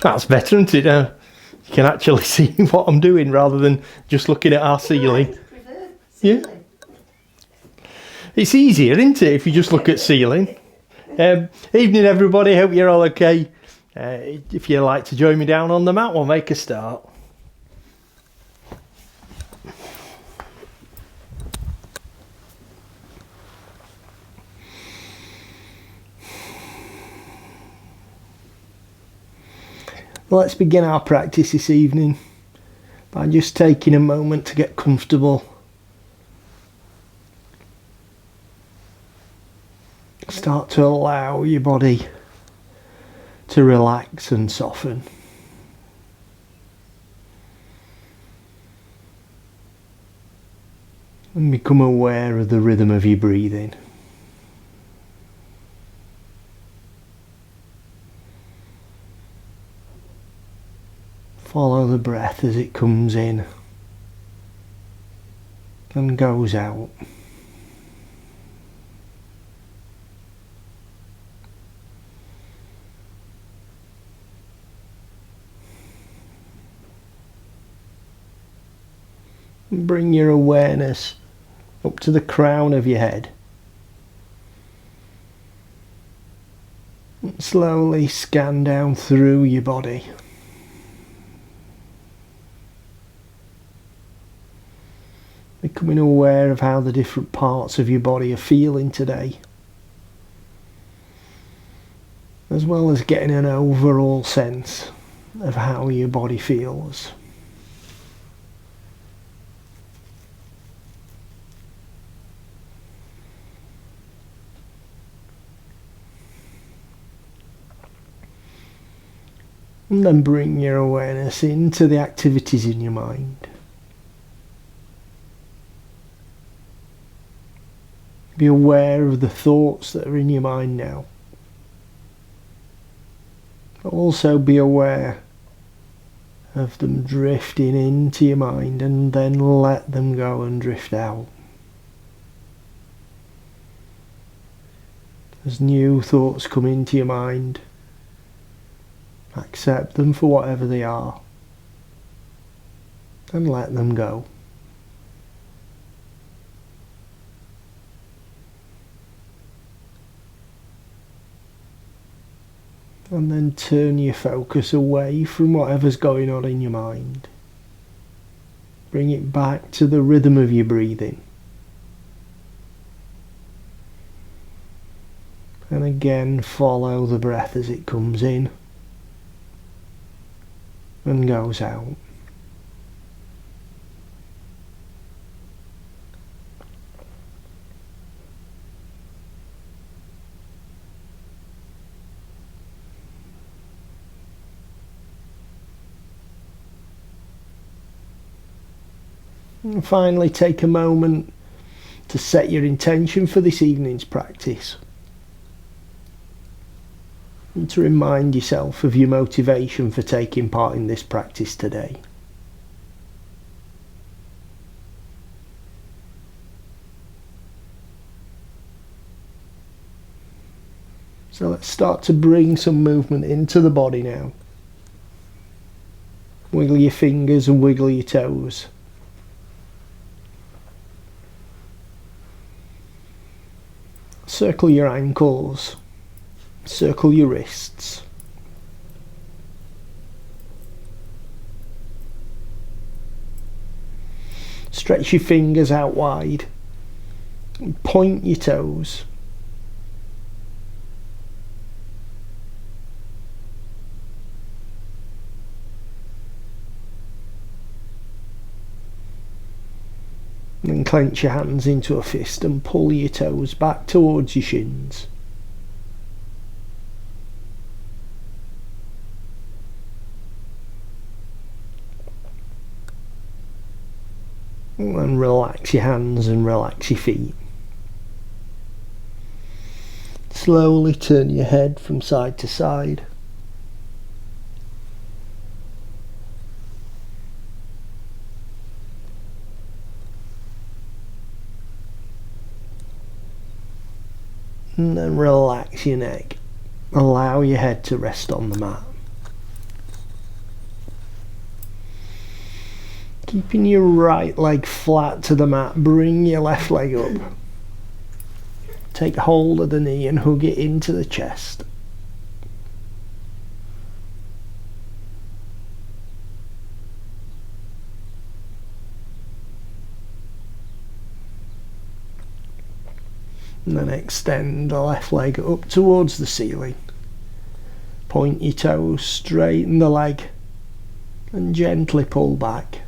That's better, isn't it? You can actually see what I'm doing rather than just looking at our ceiling. Yeah. It's easier, isn't it, if you just look at ceiling? Evening, everybody. Hope you're all okay. If you'd like to join me down on the mat, we'll make a start. Let's begin our practice this evening by just taking a moment to get comfortable. Start to allow your body to relax and soften. And become aware of the rhythm of your breathing. Follow the breath as it comes in and goes out. And bring your awareness up to the crown of your head. And slowly scan down through your body. Becoming aware of how the different parts of your body are feeling today, as well as getting an overall sense of how your body feels. And then bring your awareness into the activities in your mind. Be aware of the thoughts that are in your mind now. But also be aware of them drifting into your mind and then let them go and drift out. As new thoughts come into your mind, accept them for whatever they are and let them go. And then turn your focus away from whatever's going on in your mind. Bring it back to the rhythm of your breathing. And again, follow the breath as it comes in and goes out. And finally, take a moment to set your intention for this evening's practice. And to remind yourself of your motivation for taking part in this practice today. So let's start to bring some movement into the body now. Wiggle your fingers and wiggle your toes. Circle your ankles, circle your wrists. Stretch your fingers out wide, and point your toes. Then clench your hands into a fist and pull your toes back towards your shins. And then relax your hands and relax your feet. Slowly turn your head from side to side. And then relax your neck. Allow your head to rest on the mat. Keeping your right leg flat to the mat, bring your left leg up. Take hold of the knee and hug it into the chest. And then extend the left leg up towards the ceiling. Point your toes, straighten the leg and gently pull back.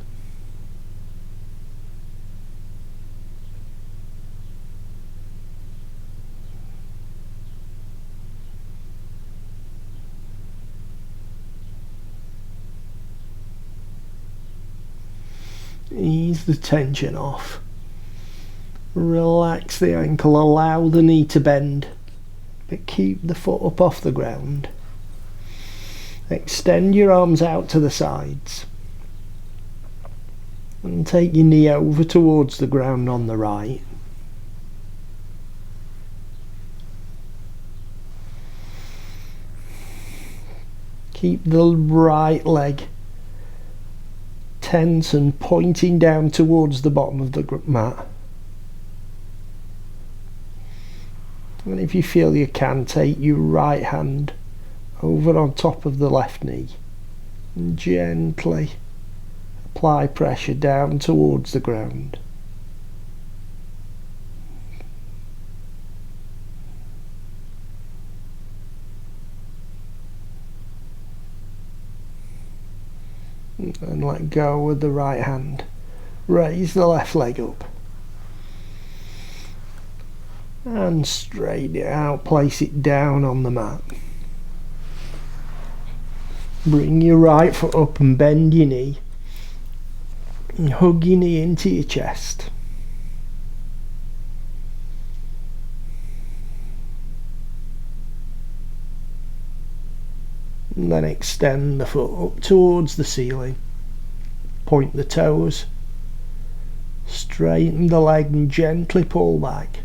Ease the tension off. Relax the ankle, allow the knee to bend, but keep the foot up off the ground. Extend your arms out to the sides and take your knee over towards the ground on the right. Keep the right leg tense and pointing down towards the bottom of the mat. And if you feel you can, take your right hand over on top of the left knee and gently apply pressure down towards the ground. And let go with the right hand. Raise the left leg up and straighten it out, place it down on the mat. Bring your right foot up and bend your knee and hug your knee into your chest. And then extend the foot up towards the ceiling. Point the toes, straighten the leg and gently pull back.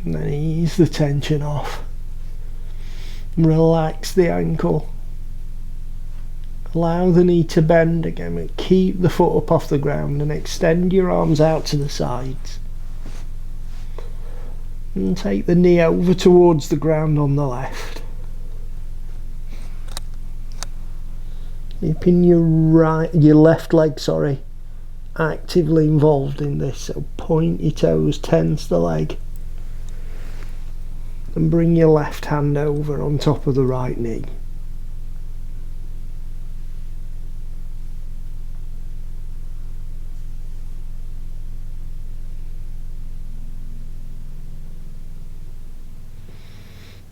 And then ease the tension off. Relax the ankle. Allow the knee to bend again, but keep the foot up off the ground and extend your arms out to the sides. And take the knee over towards the ground on the left. Keeping your left leg, actively involved in this. So point your toes, tense the leg. And bring your left hand over on top of the right knee.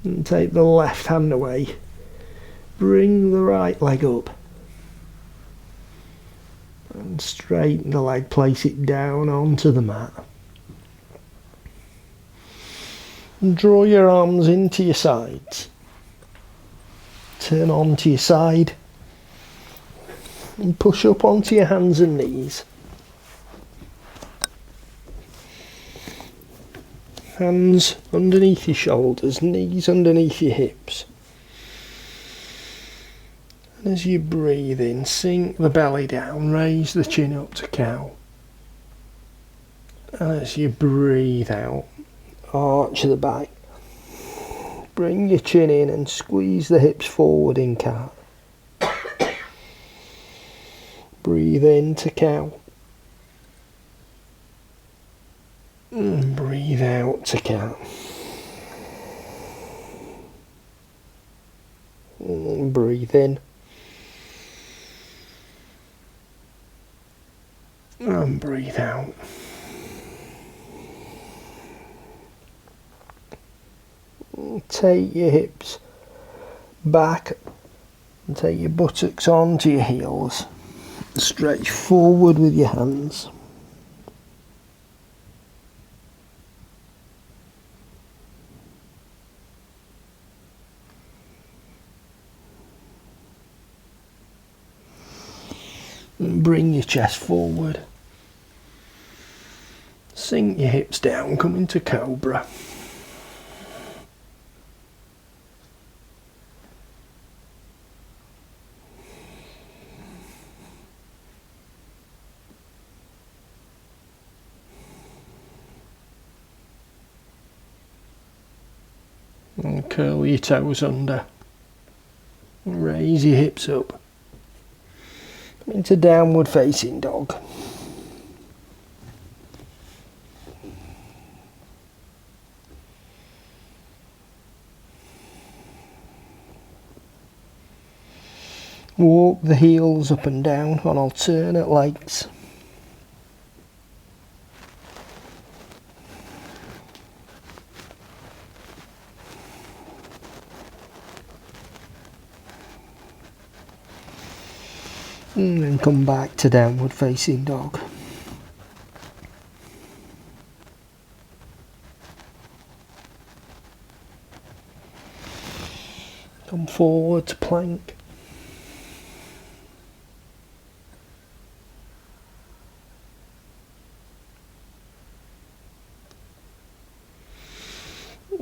And take the left hand away. Bring the right leg up. And straighten the leg, place it down onto the mat. And draw your arms into your sides. Turn onto your side. And push up onto your hands and knees. Hands underneath your shoulders, knees underneath your hips. And as you breathe in, sink the belly down, raise the chin up to cow. And as you breathe out, arch the back. Bring your chin in and squeeze the hips forward in cat. Breathe in to cow. And breathe out to cat. And breathe in. And breathe out. Take your hips back and take your buttocks onto your heels. Stretch forward with your hands. And bring your chest forward. Sink your hips down, come into cobra. And curl your toes under. And raise your hips up. Into downward facing dog. Walk the heels up and down on alternate legs. And then come back to downward facing dog. Come forward to plank.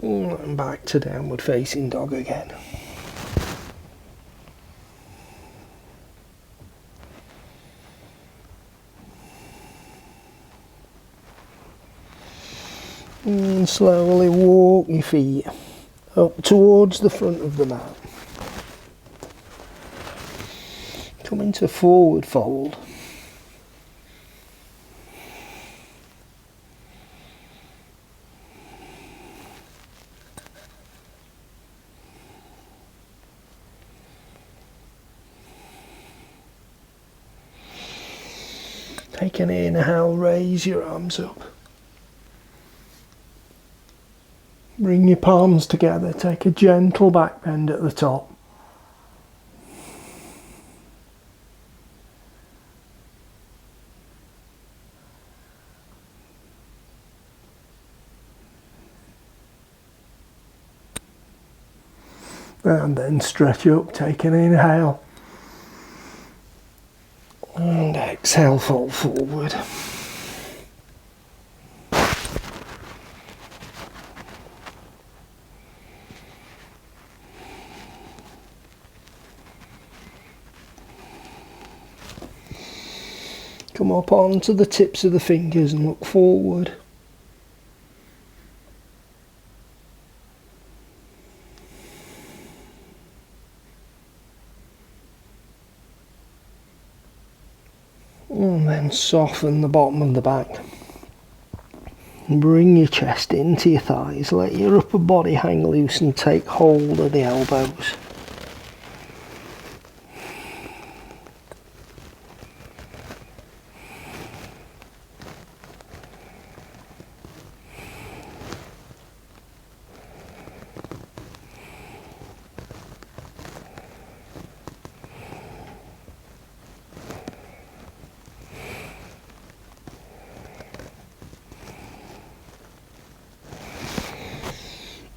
And back to downward facing dog again. And slowly walk your feet up towards the front of the mat. Come into forward fold. Take an inhale, raise your arms up. Bring your palms together, take a gentle back bend at the top. And then stretch up, take an inhale. And exhale, fold forward. Come up onto the tips of the fingers and look forward. And then soften the bottom of the back. Bring your chest into your thighs. Let your upper body hang loose and take hold of the elbows.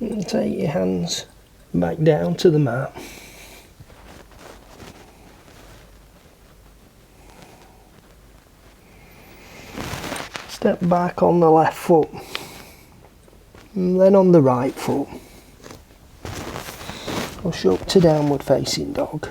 And take your hands back down to the mat. Step back on the left foot, and then on the right foot. Push up to downward facing dog.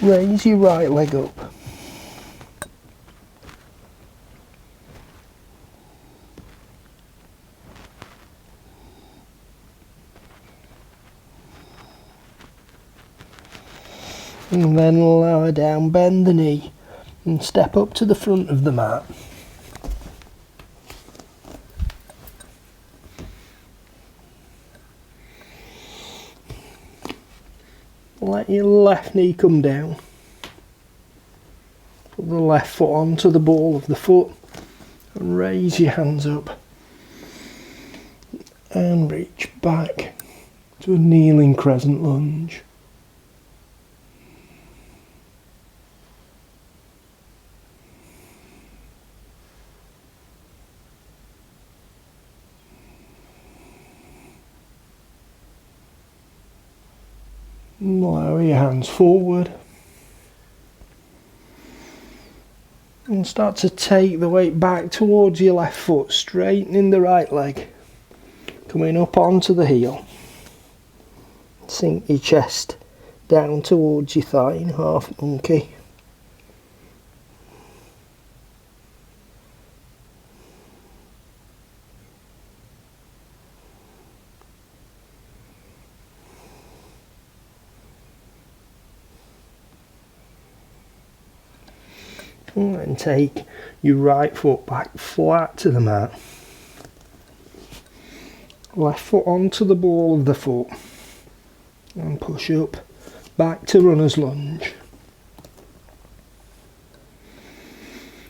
Raise your right leg up. And then lower down, bend the knee and step up to the front of the mat. Let your left knee come down. Put the left foot onto the ball of the foot and raise your hands up. And reach back to a kneeling crescent lunge. Lower your hands forward. And start to take the weight back towards your left foot, straightening the right leg. Coming up onto the heel. Sink your chest down towards your thigh in half monkey. And then take your right foot back flat to the mat. Left foot onto the ball of the foot. And push up back to runner's lunge.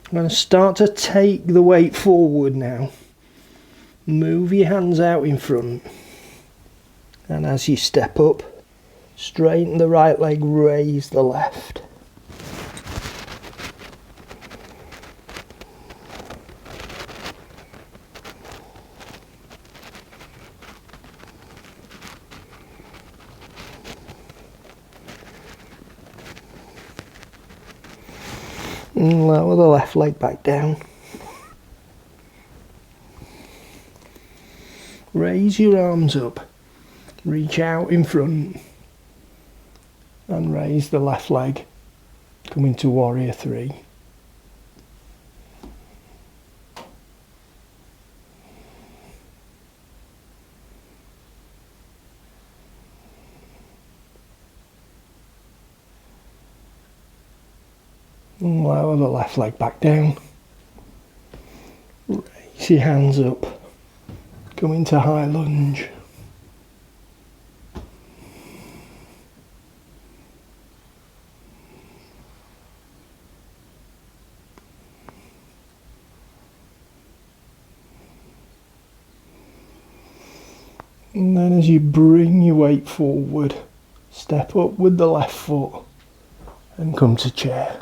I'm going to start to take the weight forward now. Move your hands out in front. And as you step up, straighten the right leg, raise the left. And lower the left leg back down. Raise your arms up. Reach out in front. And raise the left leg. Come into warrior 3. And lower the left leg back down. Raise your hands up. Come into high lunge. And then as you bring your weight forward, step up with the left foot and come to chair.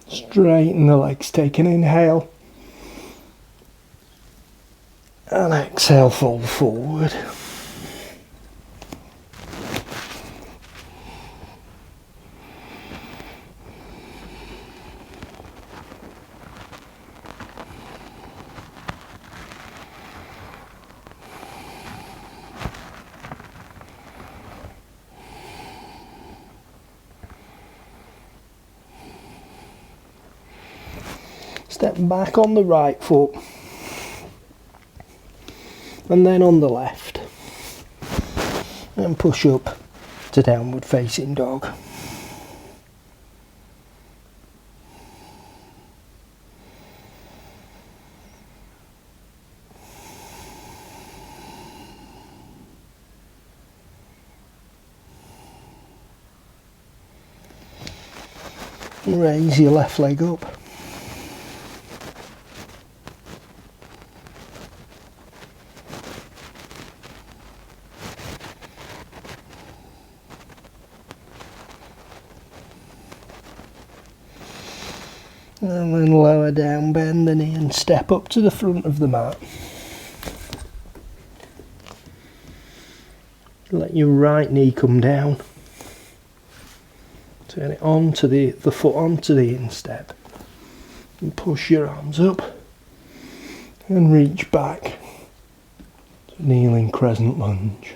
Straighten the legs, take an inhale. And exhale, fold forward. Step back on the right foot and then on the left and push up to downward facing dog. Raise your left leg up. And then lower down, bend the knee and step up to the front of the mat. Let your right knee come down. Turn it onto the foot onto the instep. And push your arms up. And reach back to kneeling crescent lunge.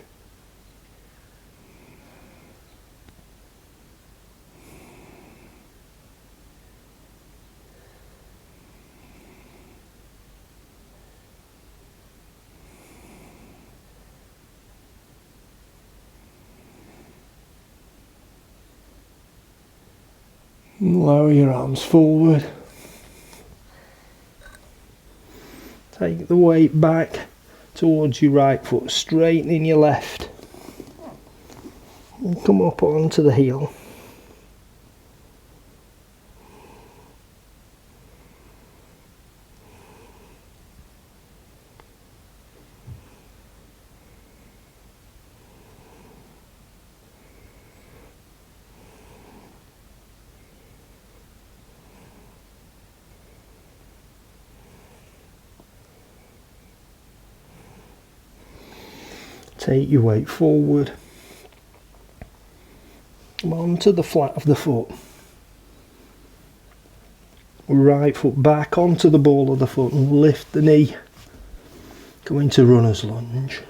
Lower your arms forward. Take the weight back towards your right foot, straightening your left. And come up onto the heel. Take your weight forward. Come onto the flat of the foot. Right foot back onto the ball of the foot and lift the knee. Go into runner's lunge.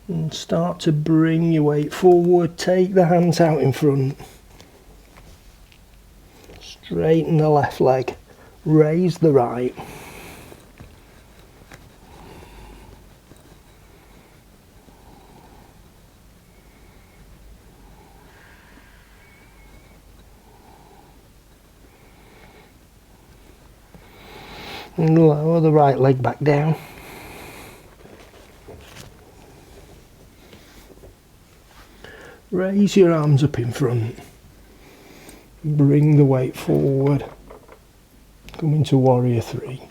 And start to bring your weight forward. Take the hands out in front. Straighten the left leg. Raise the right. And lower the right leg back down. Raise your arms up in front. Bring the weight forward. Come into warrior 3.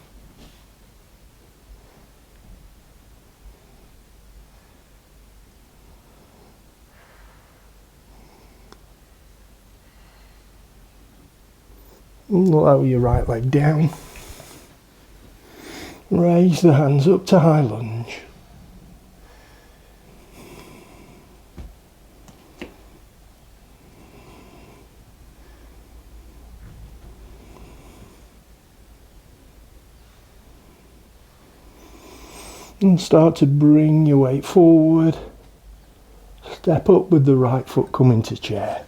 And lower your right leg down. Raise the hands up to high lunge. And start to bring your weight forward. Step up with the right foot, come into chair.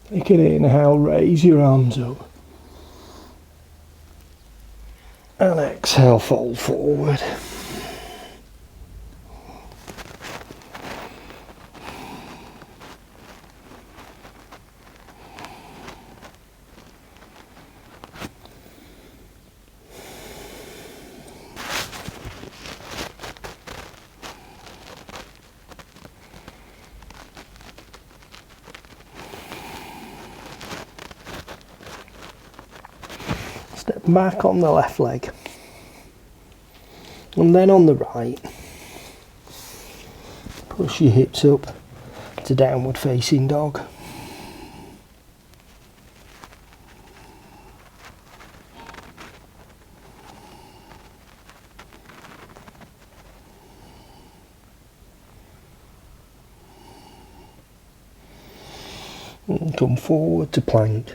Take an inhale, raise your arms up. And exhale, fold forward. Step back on the left leg. And then on the right, push your hips up to downward facing dog. And come forward to plank.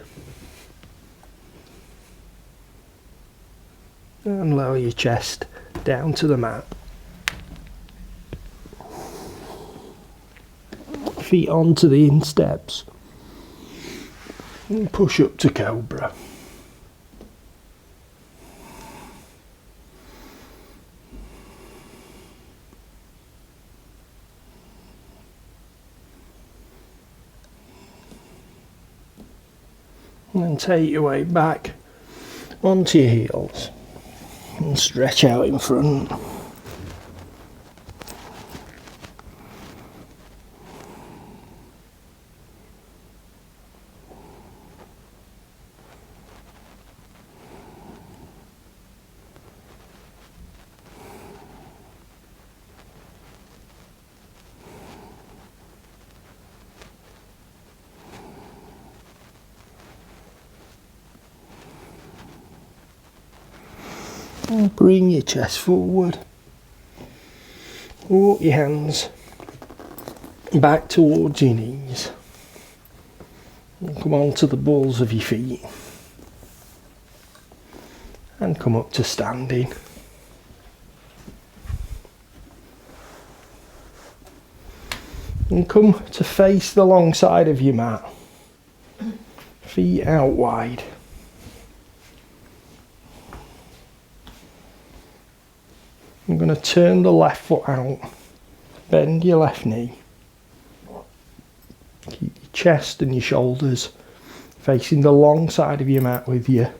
And lower your chest down to the mat. Feet onto the insteps. And push up to cobra. And then take your weight back onto your heels. And stretch out in front. And bring your chest forward. Walk your hands back towards your knees. And come on to the balls of your feet. And come up to standing. And come to face the long side of your mat. Feet out wide. I'm going to turn the left foot out, bend your left knee, keep your chest and your shoulders facing the long side of your mat with your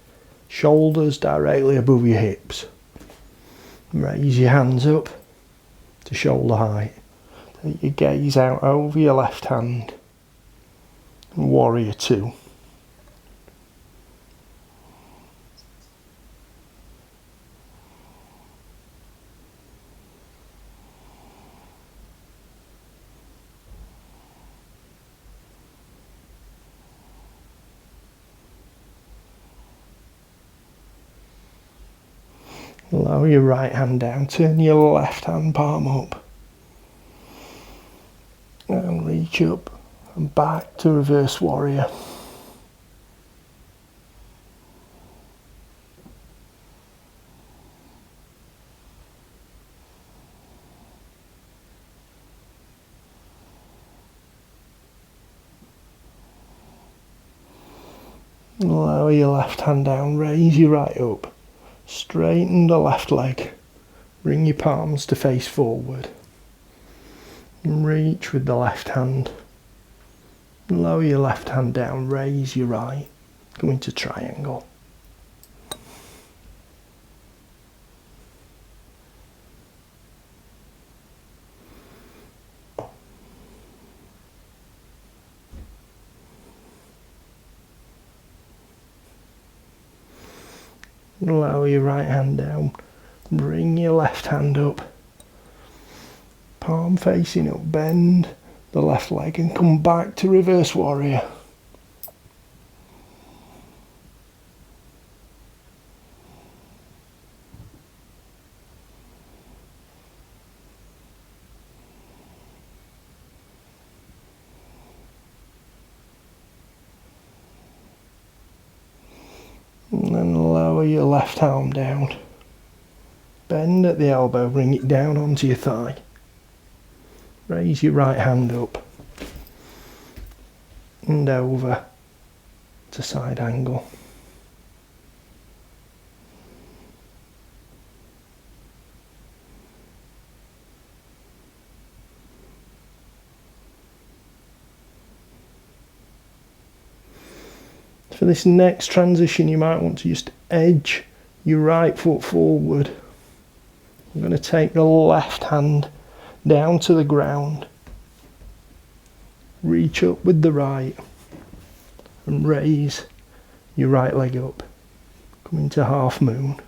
shoulders directly above your hips. Raise your hands up to shoulder height, take your gaze out over your left hand, and warrior 2. Lower your right hand down, turn your left hand palm up and reach up and back to reverse warrior. Lower your left hand down, raise your right up, straighten the left leg, bring your palms to face forward, and reach with the left hand. Lower your left hand down, raise your right, go into triangle. Lower your right hand down, bring your left hand up, palm facing up, bend the left leg and come back to reverse warrior. And then lower your left arm down. Bend at the elbow, bring it down onto your thigh. Raise your right hand up and over to side angle. For this next transition, you might want to just edge your right foot forward. I'm going to take the left hand down to the ground, reach up with the right and raise your right leg up. Come into half moon.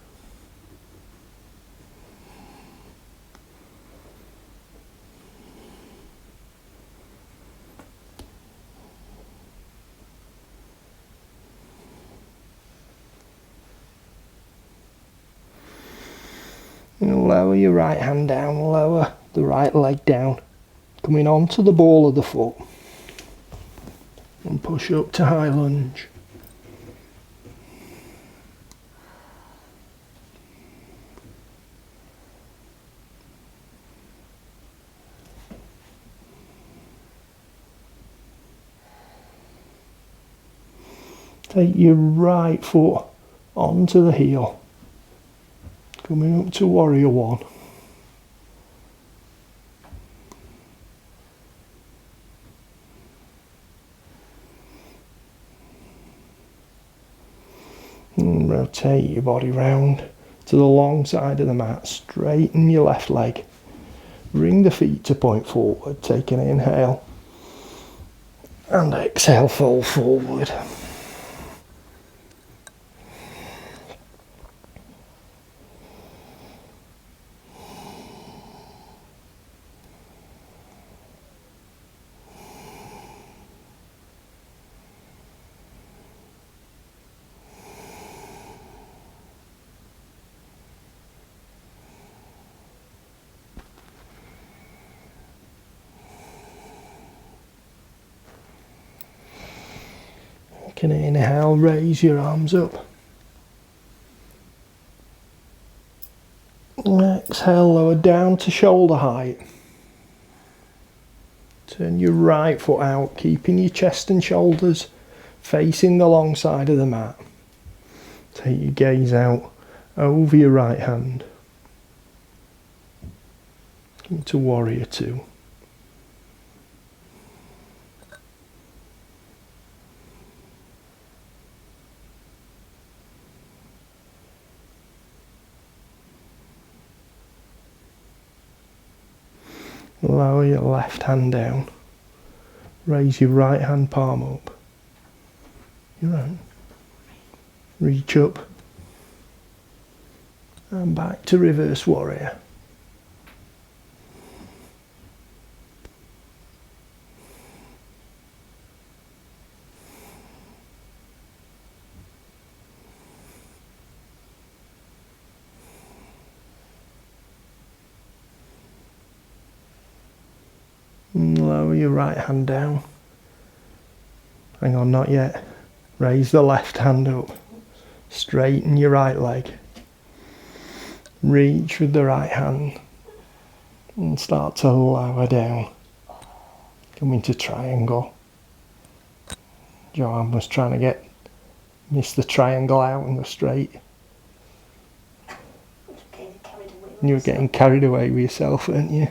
And lower your right hand down, lower the right leg down, coming onto the ball of the foot and push up to high lunge. Take your right foot onto the heel. Coming up to warrior one. And rotate your body round to the long side of the mat. Straighten your left leg. Bring the feet to point forward. Take an inhale. And exhale, fold forward. You can inhale, raise your arms up. Exhale, lower down to shoulder height. Turn your right foot out, keeping your chest and shoulders facing the long side of the mat. Take your gaze out over your right hand. Into warrior two. Lower your left hand down. Raise your right hand palm up. Your own. Reach up. And back to reverse warrior. And lower your right hand down. Hang on, not yet. Raise the left hand up. Straighten your right leg. Reach with the right hand. And start to lower down. Come into triangle. Joanne was trying to miss the triangle out and go straight. You were getting carried away with yourself, weren't you?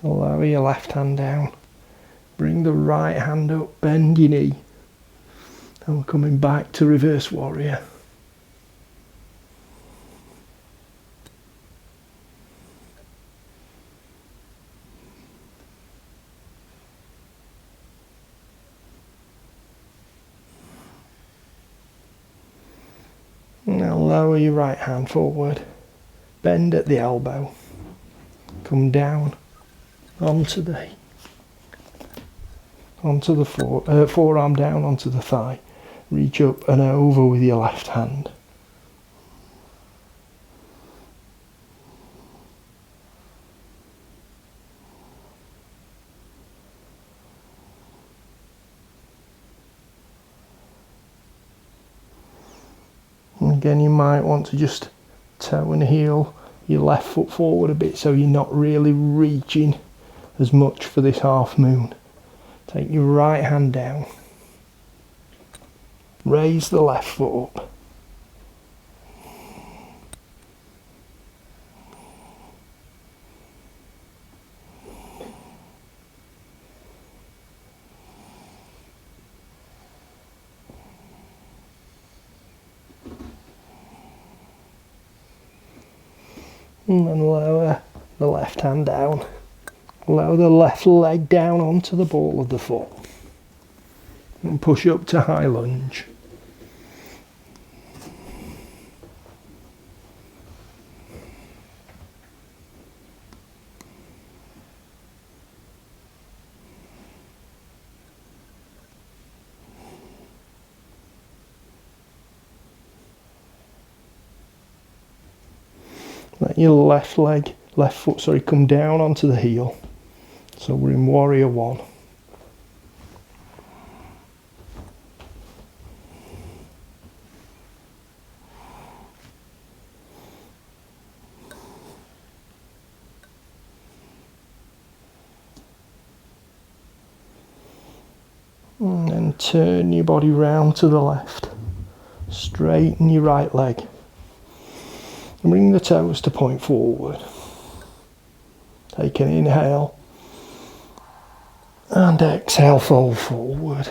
Lower your left hand down. Bring the right hand up, bend your knee. And we're coming back to reverse warrior. Now lower your right hand forward. Bend at the elbow. Come down onto the forearm down onto the thigh. Reach up and over with your left hand. And again, you might want to just toe and heel your left foot forward a bit so you're not really reaching as much for this half moon. Take your right hand down. Raise the left foot up. And then lower the left hand down. Lower the left leg down onto the ball of the foot. And push up to high lunge. Let your left foot come down onto the heel. So we're in warrior one. And then turn your body round to the left. Straighten your right leg. And bring the toes to point forward. Take an inhale. And exhale, fold forward.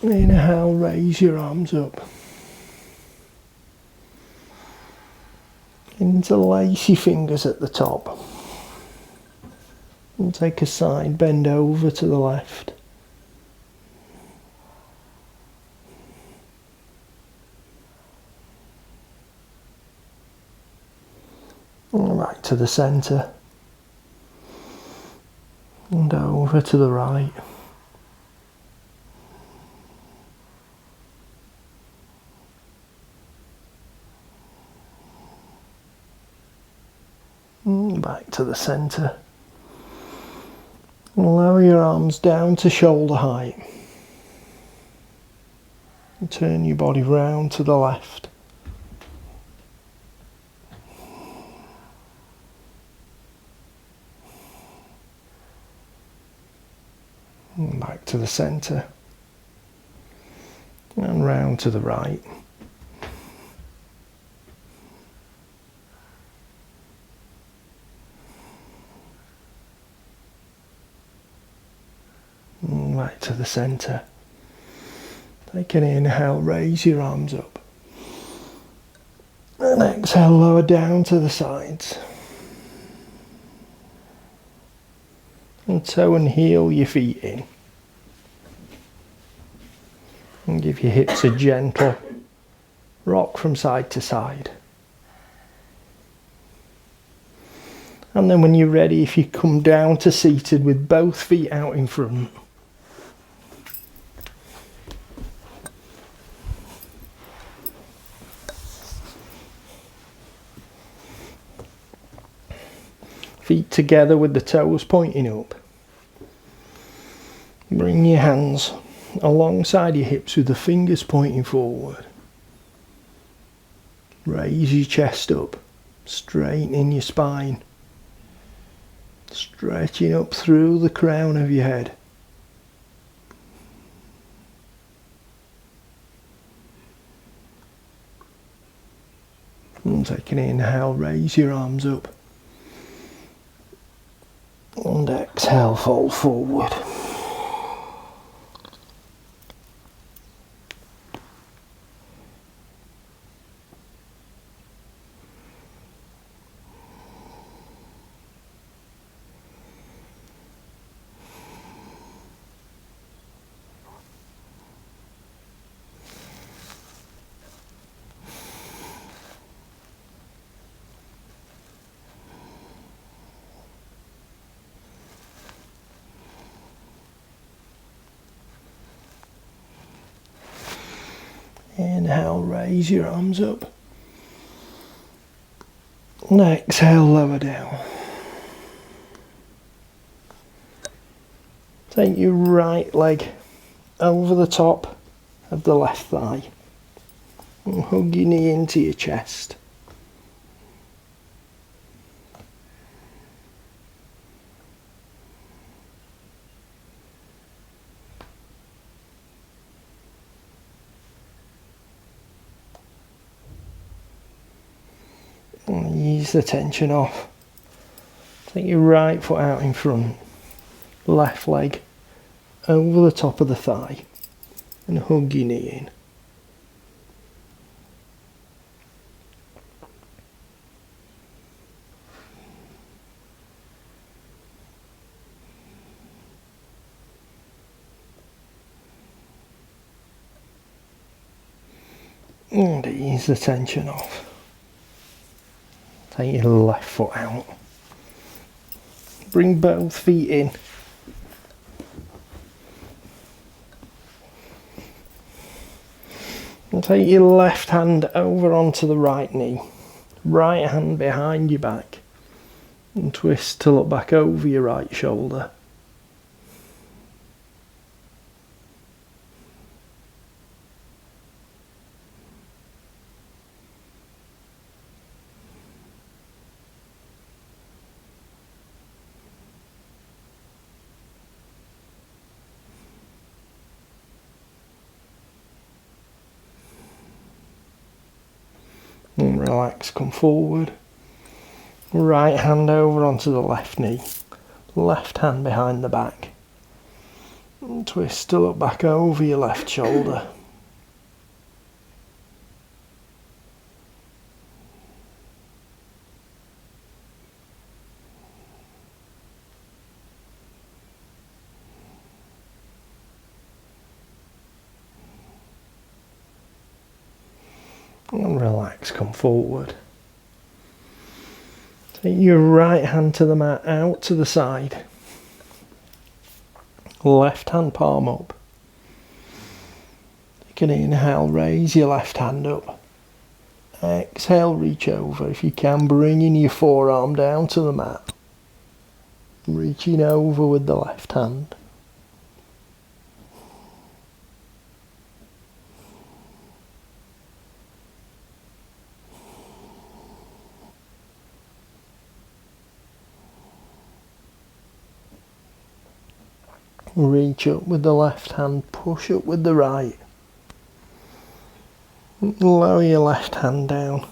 Inhale, raise your arms up. Interlace your fingers at the top. And take a side bend over to the left. And back to the centre. And over to the right. Back to the centre. Lower your arms down to shoulder height. And turn your body round to the left. And back to the centre. And round to the right. Back to the centre. Take an inhale, raise your arms up. And exhale, lower down to the sides. And toe and heel your feet in. And give your hips a gentle rock from side to side. And then when you're ready, if you come down to seated with both feet out in front. Feet together with the toes pointing up. Bring your hands alongside your hips with the fingers pointing forward. Raise your chest up, straightening your spine. Stretching up through the crown of your head. And take an inhale, raise your arms up. And exhale, fold forward. Inhale, raise your arms up. And exhale, lower down. Take your right leg over the top of the left thigh. And hug your knee into your chest. And ease the tension off. Take your right foot out in front, left leg over the top of the thigh, and hug your knee in. And ease the tension off. Take your left foot out. Bring both feet in. And take your left hand over onto the right knee. Right hand behind your back. And twist to look back over your right shoulder. And relax, come forward. Right hand over onto the left knee. Left hand behind the back. And twist to look back over your left shoulder. And relax, come forward. Take your right hand to the mat, out to the side. Left hand palm up. Take an inhale, raise your left hand up. Exhale, reach over. If you can, bringing your forearm down to the mat. Reaching over with the left hand. Reach up with the left hand, push up with the right. Lower your left hand down,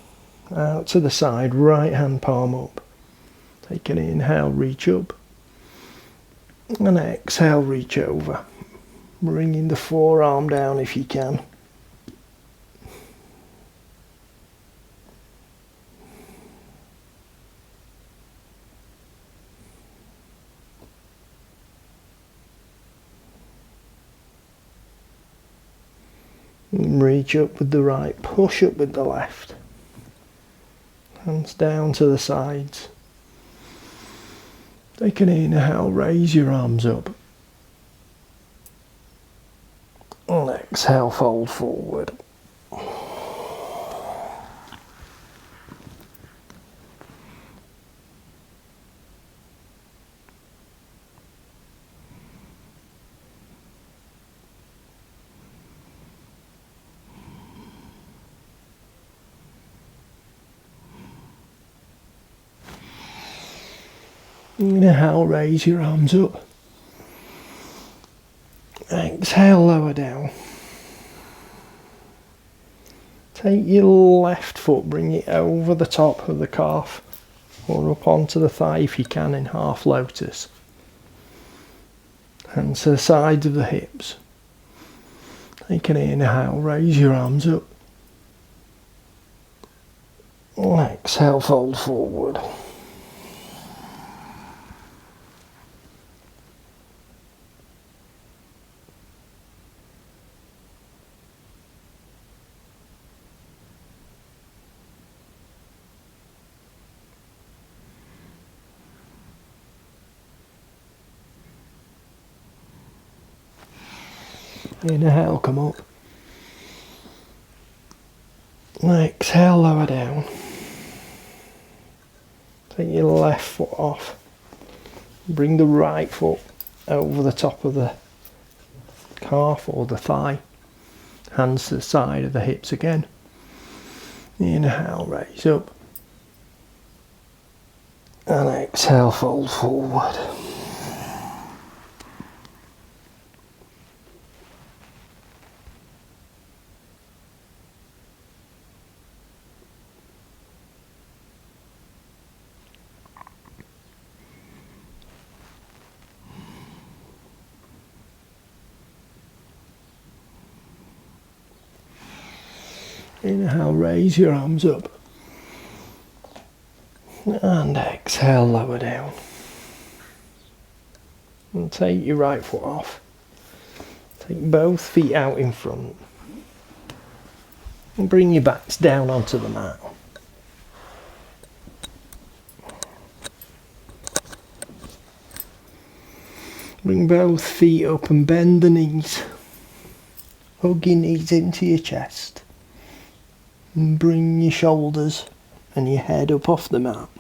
out to the side, right hand palm up. Take an inhale, reach up. And exhale, reach over. Bringing the forearm down if you can. Reach up with the right, push up with the left. Hands down to the sides. Take an inhale, raise your arms up. And exhale, fold forward. Inhale, raise your arms up. Exhale, lower down. Take your left foot, bring it over the top of the calf or up onto the thigh if you can in half lotus. Hands to the sides of the hips. Take an inhale, raise your arms up. Exhale, fold forward. Inhale, come up. Exhale, lower down. Take your left foot off. Bring the right foot over the top of the calf or the thigh. Hands to the side of the hips again. Inhale, raise up. And exhale, fold forward. Inhale, raise your arms up. And exhale, lower down. And take your right foot off. Take both feet out in front. And bring your backs down onto the mat. Bring both feet up and bend the knees. Hug your knees into your chest. And bring your shoulders and your head up off the mat.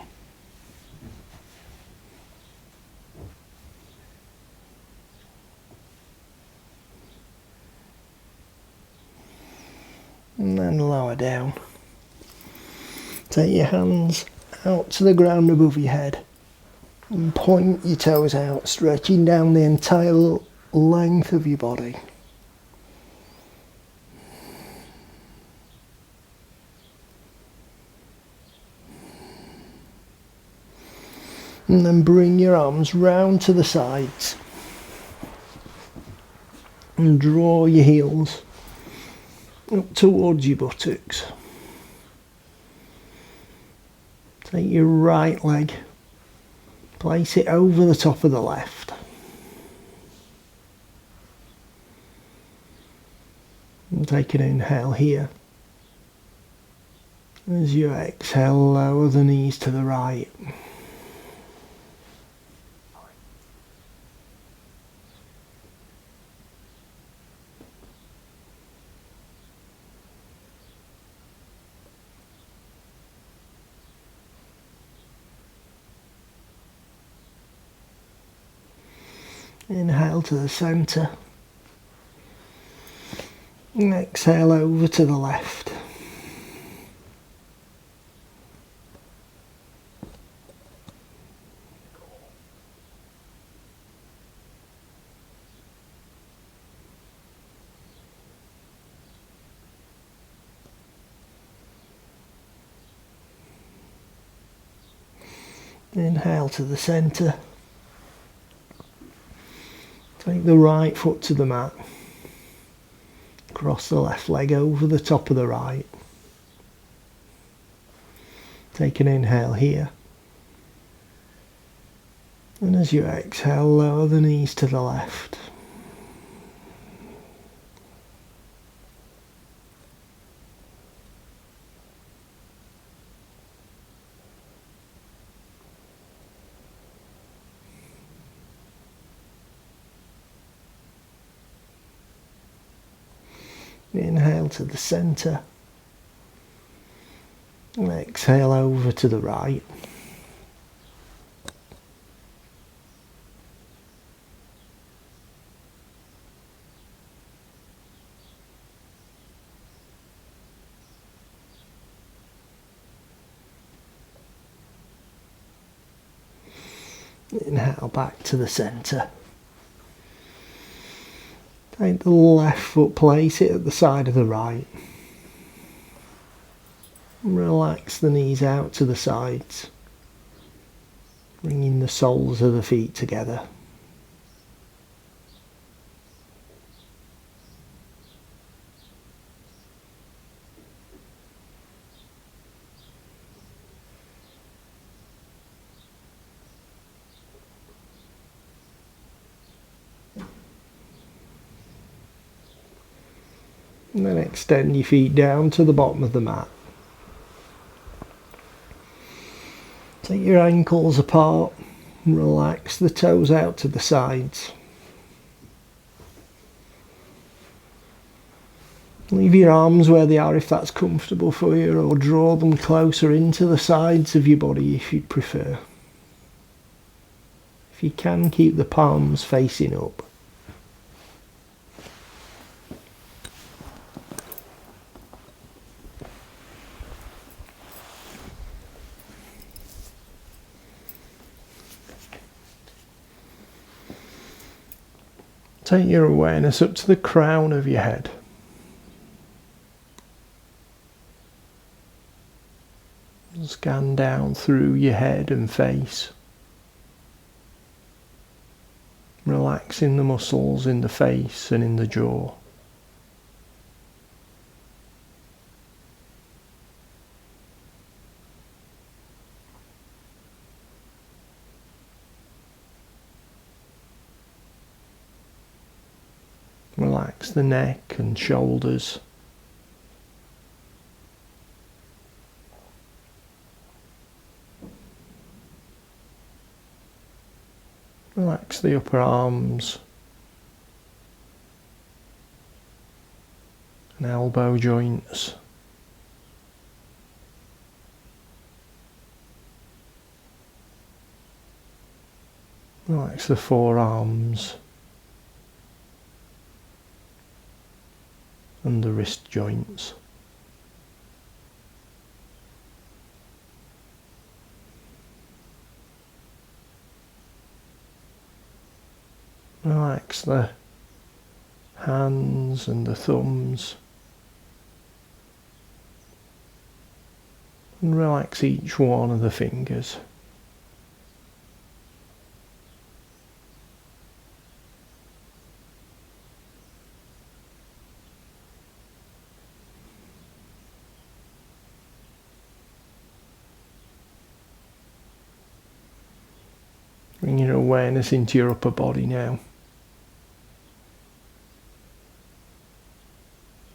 And then lower down. Take your hands out to the ground above your head and point your toes out, stretching down the entire length of your body. And then bring your arms round to the sides and draw your heels up towards your buttocks. Take your right leg, place it over the top of the left. And take an inhale here. As you exhale, lower the knees to the right. Inhale to the centre. And exhale over to the left. Inhale to the centre. Take the right foot to the mat. Cross the left leg over the top of the right. Take an inhale here. And as you exhale, lower the knees to the left. Inhale to the centre. And exhale over to the right. Inhale back to the centre. Take the left foot, place it at the side of the right. Relax the knees out to the sides, bringing the soles of the feet together. And then extend your feet down to the bottom of the mat. Take your ankles apart and relax the toes out to the sides. Leave your arms where they are if that's comfortable for you, or draw them closer into the sides of your body if you'd prefer. If you can, keep the palms facing up. Take your awareness up to the crown of your head. Scan down through your head and face, relaxing the muscles in the face and in the jaw. Relax the neck and shoulders. Relax the upper arms and elbow joints. Relax the forearms and the wrist joints. Relax the hands and the thumbs, and relax each one of the fingers. Bring your awareness into your upper body now.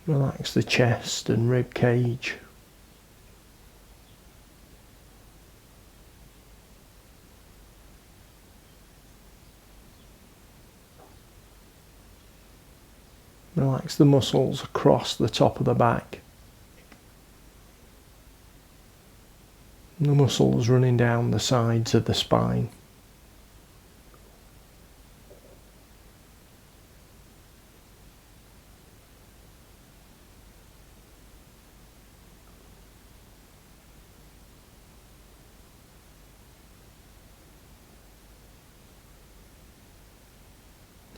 Relax the chest and rib cage. Relax the muscles across the top of the back. And the muscles running down the sides of the spine.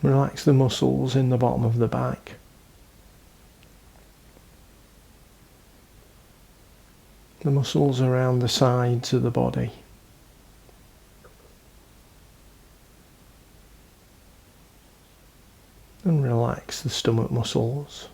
Relax the muscles in the bottom of the back. The muscles around the sides of the body. And relax the stomach muscles.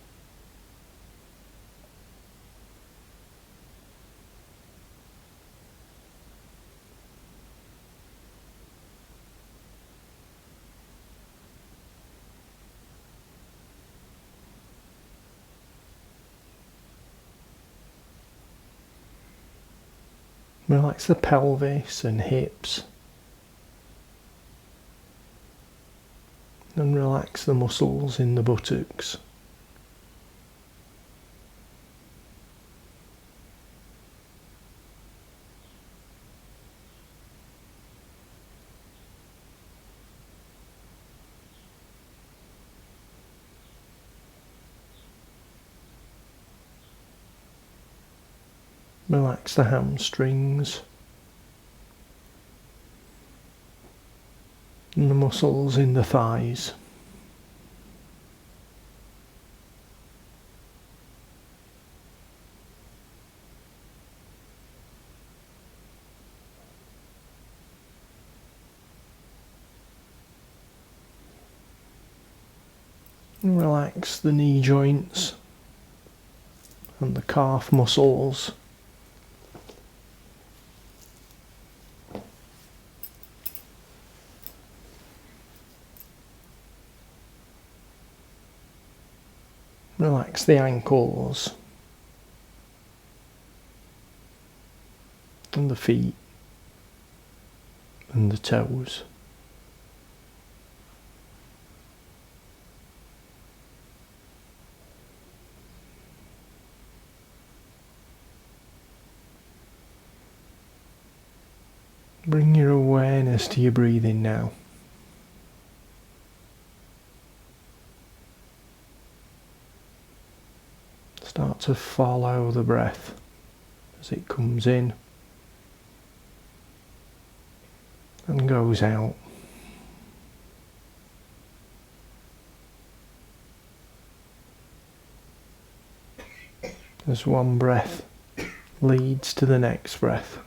Relax the pelvis and hips. And relax the muscles in the buttocks. Relax the hamstrings and the muscles in the thighs. And relax the knee joints and the calf muscles. Relax the ankles and the feet and the toes. Bring your awareness to your breathing now. Start to follow the breath as it comes in and goes out. As one breath leads to the next breath.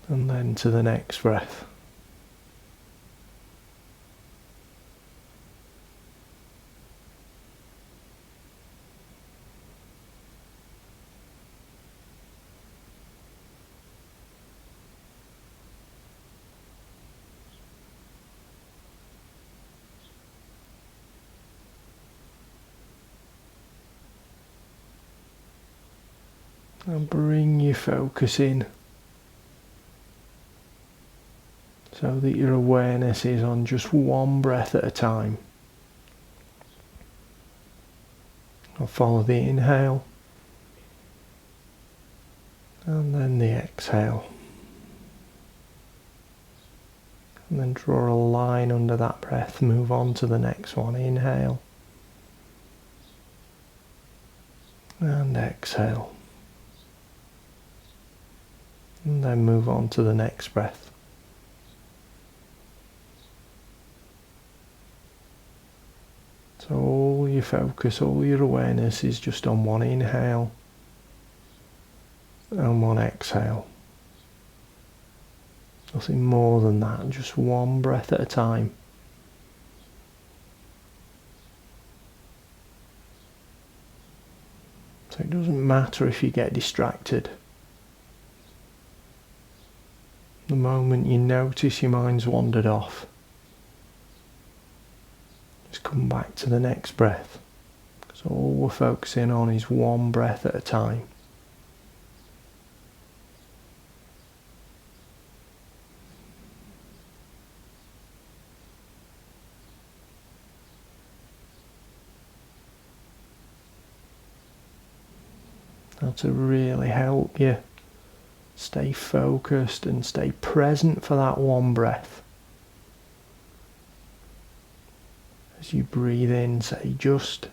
And then to the next breath. And bring your focus in so that your awareness is on just one breath at a time. I'll follow the inhale and then the exhale. And then draw a line under that breath, move on to the next one. Inhale and exhale. And then move on to the next breath. So all your focus, all your awareness is just on one inhale and one exhale. Nothing more than that, just one breath at a time. So it doesn't matter if you get distracted. The moment you notice your mind's wandered off, just come back to the next breath. Because all we're focusing on is one breath at a time. Now to really help you stay focused and stay present for that one breath. As you breathe in, say just.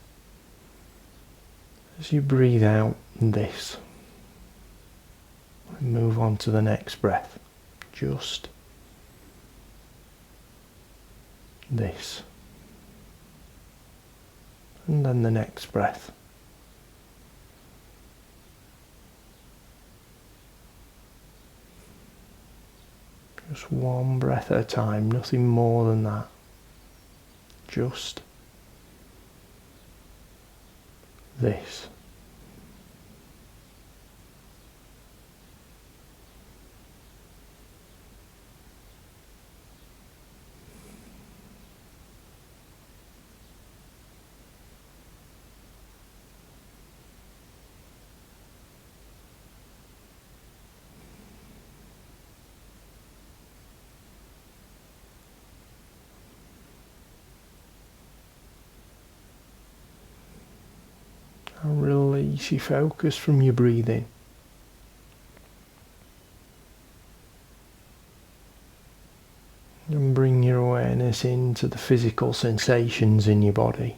As you breathe out, this. And move on to the next breath. Just. This. And then the next breath. Just one breath at a time, nothing more than that. Just this. And release your focus from your breathing. And bring your awareness into the physical sensations in your body.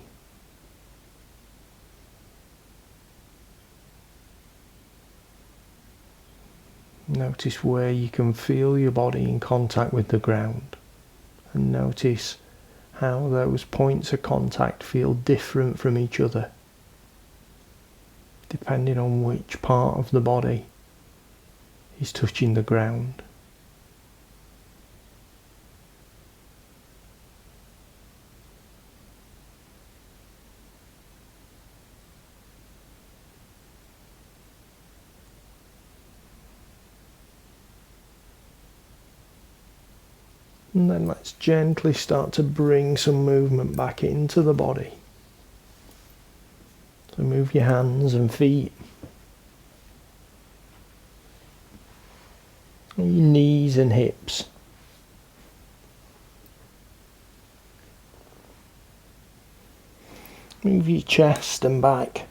Notice where you can feel your body in contact with the ground. And notice how those points of contact feel different from each other, depending on which part of the body is touching the ground. And then let's gently start to bring some movement back into the body. So move your hands and feet. Your knees and hips. Move your chest and back.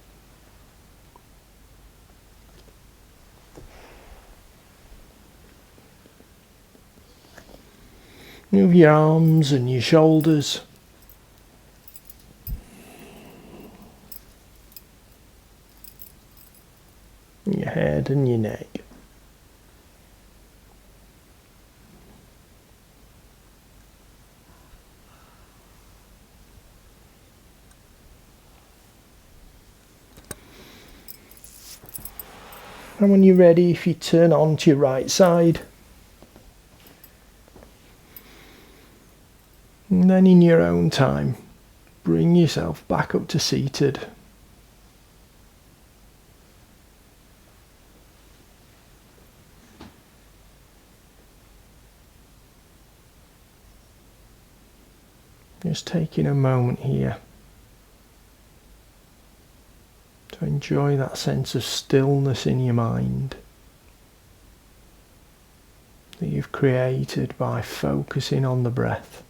Move your arms and your shoulders. Your head and your neck. And when you're ready, if you turn on to your right side, and then in your own time, bring yourself back up to seated. Just taking a moment here to enjoy that sense of stillness in your mind that you've created by focusing on the breath.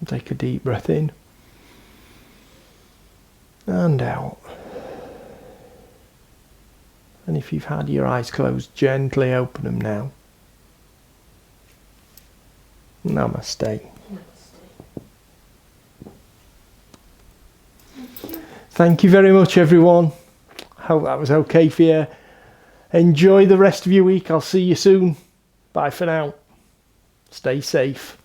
Take a deep breath in and out. And if you've had your eyes closed, gently open them now. Namaste. Thank you very much, everyone. Hope that was okay for you. Enjoy the rest of your week. I'll see you soon. Bye for now. Stay safe.